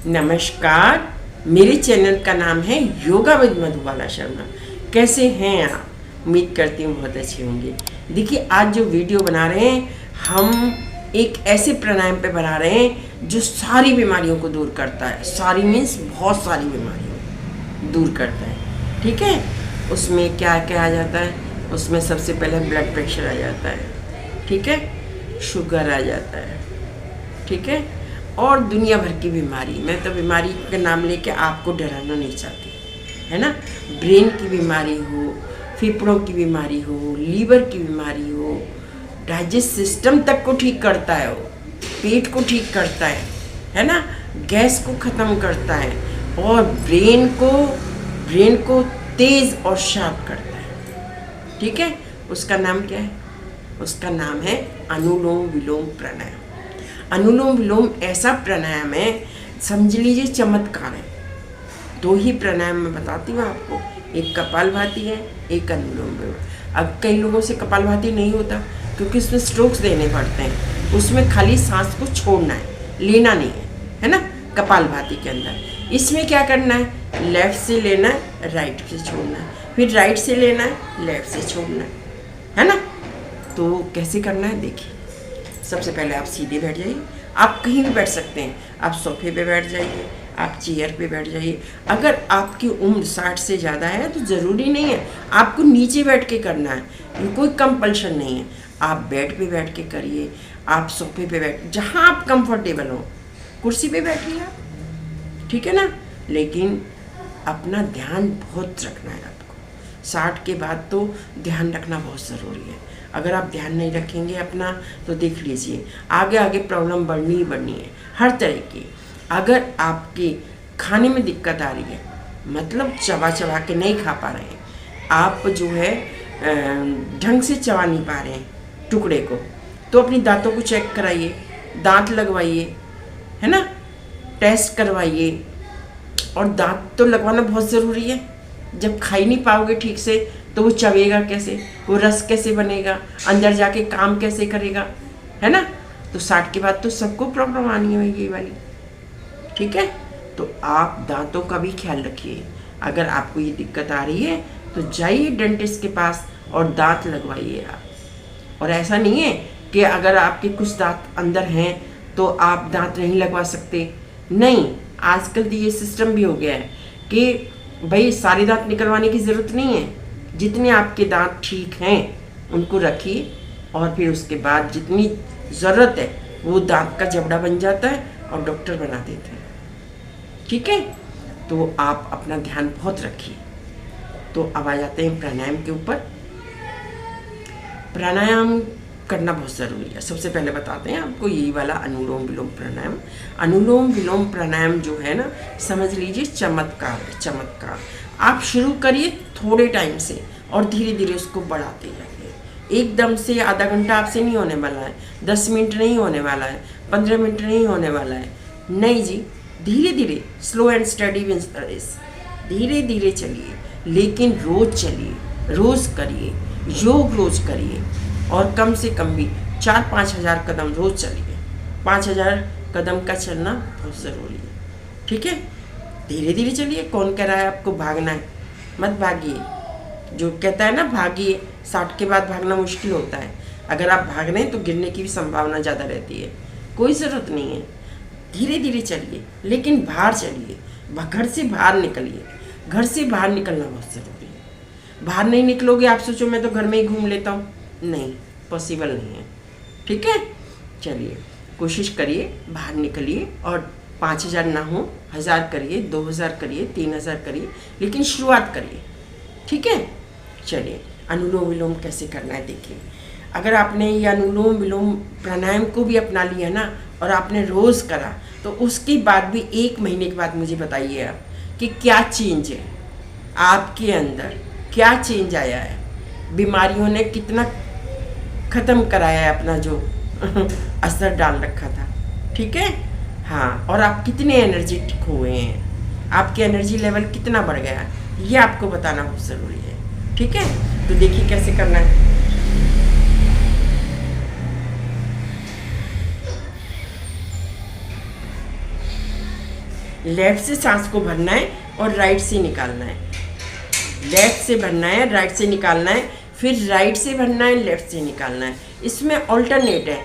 नमस्कार। मेरे चैनल का नाम है योगा विद मधुबाला शर्मा। कैसे हैं आप? उम्मीद करती हूँ बहुत अच्छे होंगे। देखिए, आज जो वीडियो बना रहे हैं हम एक ऐसे प्राणायाम पे बना रहे हैं जो सारी बीमारियों को दूर करता है। सारी मीन्स बहुत सारी बीमारियों दूर करता है। ठीक है, उसमें क्या क्या आ जाता है? उसमें सबसे पहले ब्लड प्रेशर आ जाता है, ठीक है, शुगर आ जाता है, ठीक है, और दुनिया भर की बीमारी। मैं तो बीमारी का नाम लेके आपको डराना नहीं चाहती, है ना। ब्रेन की बीमारी हो, फेफड़ों की बीमारी हो, लीवर की बीमारी हो, डाइजेस्ट सिस्टम तक को ठीक करता है वो, पेट को ठीक करता है ना, गैस को ख़त्म करता है और ब्रेन को तेज़ और शार्प करता है। ठीक है, उसका नाम क्या है? उसका नाम है अनुलोम विलोम प्राणायाम। अनुलोम विलोम ऐसा प्राणायाम है, समझ लीजिए चमत्कार है। दो ही प्राणायाम मैं बताती हूँ आपको, एक कपालभाति है, एक अनुलोम विलोम। अब कई लोगों से कपालभाति नहीं होता क्योंकि उसमें स्ट्रोक्स देने पड़ते हैं। उसमें खाली सांस को छोड़ना है, लेना नहीं है ना। कपालभाति के अंदर इसमें क्या करना है? लेफ्ट से लेना है, राइट से छोड़ना है, फिर राइट से लेना है, लेफ्ट से छोड़ना है ना। तो कैसे करना है देखिए। सबसे पहले आप सीधे बैठ जाइए। आप कहीं भी बैठ सकते हैं। आप सोफे पे बैठ जाइए, आप चेयर पे बैठ जाइए। अगर आपकी उम्र 60 से ज़्यादा है तो ज़रूरी नहीं है आपको नीचे बैठ के करना है, कोई कंपल्शन नहीं है। आप बेड पे बैठ के करिए, आप सोफे पे बैठ, जहाँ आप कंफर्टेबल हो, कुर्सी पे बैठिए आप, ठीक है ना। लेकिन अपना ध्यान बहुत रखना है आपको। 60 के बाद तो ध्यान रखना बहुत ज़रूरी है। अगर आप ध्यान नहीं रखेंगे अपना तो देख लीजिए आगे आगे प्रॉब्लम बढ़नी ही बढ़नी है, हर तरह की। अगर आपके खाने में दिक्कत आ रही है, मतलब चबा चबा के नहीं खा पा रहे हैं, आप जो है ढंग से चबा नहीं पा रहे हैं टुकड़े को, तो अपनी दांतों को चेक कराइए, दांत लगवाइए, है ना, टेस्ट करवाइए। और दांत तो लगवाना बहुत ज़रूरी है। जब खा ही नहीं पाओगे ठीक से तो वो चबेगा कैसे, वो रस कैसे बनेगा, अंदर जाके काम कैसे करेगा, है ना। तो 60 के बाद तो सबको प्रॉब्लम आनी है ये वाली, ठीक है। तो आप दांतों का भी ख्याल रखिए। अगर आपको ये दिक्कत आ रही है तो जाइए डेंटिस्ट के पास और दांत लगवाइए आप। और ऐसा नहीं है कि अगर आपके कुछ दांत अंदर हैं तो आप दांत नहीं लगवा सकते, नहीं। आजकल तो ये सिस्टम भी हो गया है कि भाई सारे दांत निकलवाने की ज़रूरत नहीं है। जितने आपके दांत ठीक हैं उनको रखिए और फिर उसके बाद जितनी ज़रूरत है वो दांत का जबड़ा बन जाता है और डॉक्टर बना देते हैं, ठीक है। तो आप अपना ध्यान बहुत रखिए। तो अब आ जाते हैं प्राणायाम के ऊपर। प्राणायाम करना बहुत ज़रूरी है। सबसे पहले बताते हैं आपको यही वाला अनुलोम विलोम प्राणायाम। अनुलोम विलोम प्राणायाम जो है ना, समझ लीजिए चमत्कार है, चमत्कार। आप शुरू करिए थोड़े टाइम से और धीरे धीरे उसको बढ़ाते जाइए। एकदम से आधा घंटा आपसे नहीं होने वाला है, 10 मिनट नहीं होने वाला है, 15 मिनट नहीं होने वाला है, नहीं जी। धीरे धीरे, slow and steady wins the race. धीरे धीरे चलिए, लेकिन रोज़ चलिए, रोज़ करिए, योग रोज़ करिए और कम से कम भी 4-5 हज़ार कदम रोज़ चलिए। 5,000 कदम का चलना बहुत ज़रूरी है, ठीक है। धीरे धीरे चलिए। कौन कह रहा है आपको भागना है? मत भागिए। जो कहता है ना भागिए, 60 के बाद भागना मुश्किल होता है। अगर आप भाग रहे हैं तो गिरने की भी संभावना ज़्यादा रहती है। कोई ज़रूरत नहीं है, धीरे धीरे चलिए, लेकिन बाहर चलिए, घर से बाहर निकलिए। घर से बाहर निकलना बहुत ज़रूरी है। बाहर नहीं निकलोगे, आप सोचो मैं तो घर में ही घूम लेता हूँ, नहीं, पॉसिबल नहीं है, ठीक है। चलिए, कोशिश करिए, बाहर निकलिए और 5,000 ना हो, 1,000 करिए, 2,000 करिए, 3,000 करिए, लेकिन शुरुआत करिए, ठीक है। चलिए, अनुलोम विलोम कैसे करना है देखिए। अगर आपने ये अनुलोम विलोम प्राणायाम को भी अपना लिया ना और आपने रोज़ करा, तो उसके बाद भी 1 महीने के बाद मुझे बताइए आप कि क्या चेंज है आपके अंदर, क्या चेंज आया है, बीमारियों ने कितना ख़त्म कराया है अपना जो असर डाल रखा था, ठीक है। हाँ, और आप कितने एनर्जेटिक हुए हैं, आपके एनर्जी लेवल कितना बढ़ गया है, ये आपको बताना बहुत ज़रूरी है, ठीक है। तो देखिए कैसे करना है। लेफ्ट से सांस को भरना है और राइट से निकालना है। लेफ्ट से भरना है, राइट से निकालना है, फिर राइट से भरना है, लेफ्ट से निकालना है। इसमें ऑल्टरनेट है,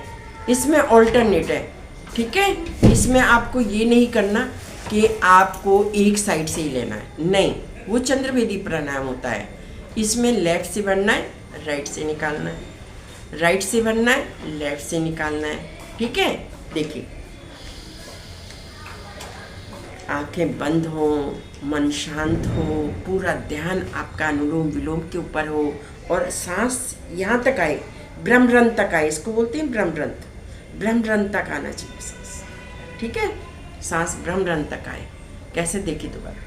इसमें ऑल्टरनेट है, ठीक है। इसमें आपको ये नहीं करना कि आपको एक साइड से ही लेना है, नहीं, वो चंद्रभेदी प्राणायाम होता है। इसमें लेफ्ट से भरना है, राइट से निकालना है, राइट से भरना है, लेफ्ट से निकालना है, ठीक है। देखिए, आंखें बंद हो, मन शांत हो, पूरा ध्यान आपका अनुलोम विलोम के ऊपर हो और सांस यहाँ तक आए, ब्रह्मरंध्र तक आए, इसको बोलते हैं ब्रह्मरंध्र, ब्रह्मरंध्र तक आना चाहिए सांस, ठीक है। सांस ब्रह्मरंध्र तक आए। कैसे, देखिए दोबारा,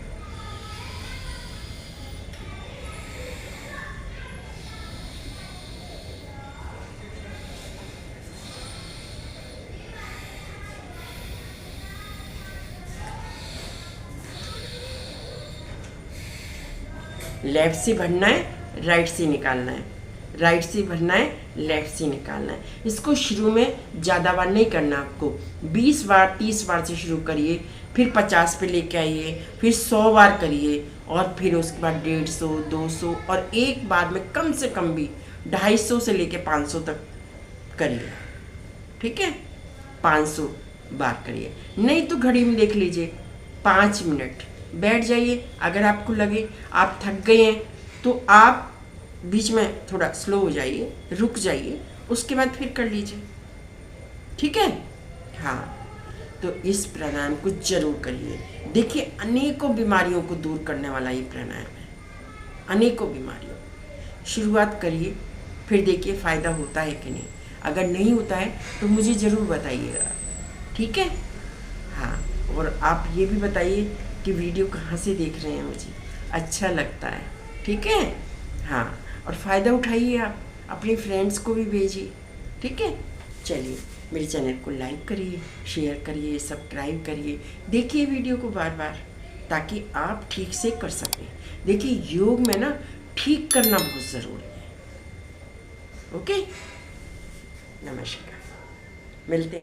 लेफ्ट से भरना है, राइट से निकालना है, राइट से भरना है, लेफ्ट से निकालना है। इसको शुरू में ज़्यादा बार नहीं करना, आपको 20 बार 30 बार से शुरू करिए, फिर 50 पे लेके आइए, फिर 100 बार करिए और फिर उसके बाद 150, 200 और एक बार में कम से कम भी 250 से लेके 500 तक करिए, ठीक है। 500 बार करिए, नहीं तो घड़ी में देख लीजिए 5 मिनट बैठ जाइए। अगर आपको लगे आप थक गए हैं तो आप बीच में थोड़ा स्लो हो जाइए, रुक जाइए, उसके बाद फिर कर लीजिए, ठीक है। हाँ, तो इस प्राणायाम को जरूर करिए। देखिए, अनेकों बीमारियों को दूर करने वाला ये प्राणायाम है, अनेकों बीमारियों। शुरुआत करिए, फिर देखिए फ़ायदा होता है कि नहीं। अगर नहीं होता है तो मुझे ज़रूर बताइएगा, ठीक है। हाँ, और आप ये भी बताइए कि वीडियो कहाँ से देख रहे हैं, मुझे अच्छा लगता है, ठीक है। हाँ, और फ़ायदा उठाइए, आप अपने फ्रेंड्स को भी भेजिए, ठीक है। चलिए, मेरे चैनल को लाइक करिए, शेयर करिए, सब्सक्राइब करिए, देखिए वीडियो को बार बार, ताकि आप ठीक से कर सकें। देखिए, योग में ना ठीक करना बहुत ज़रूरी है। ओके, नमस्कार, मिलते हैं।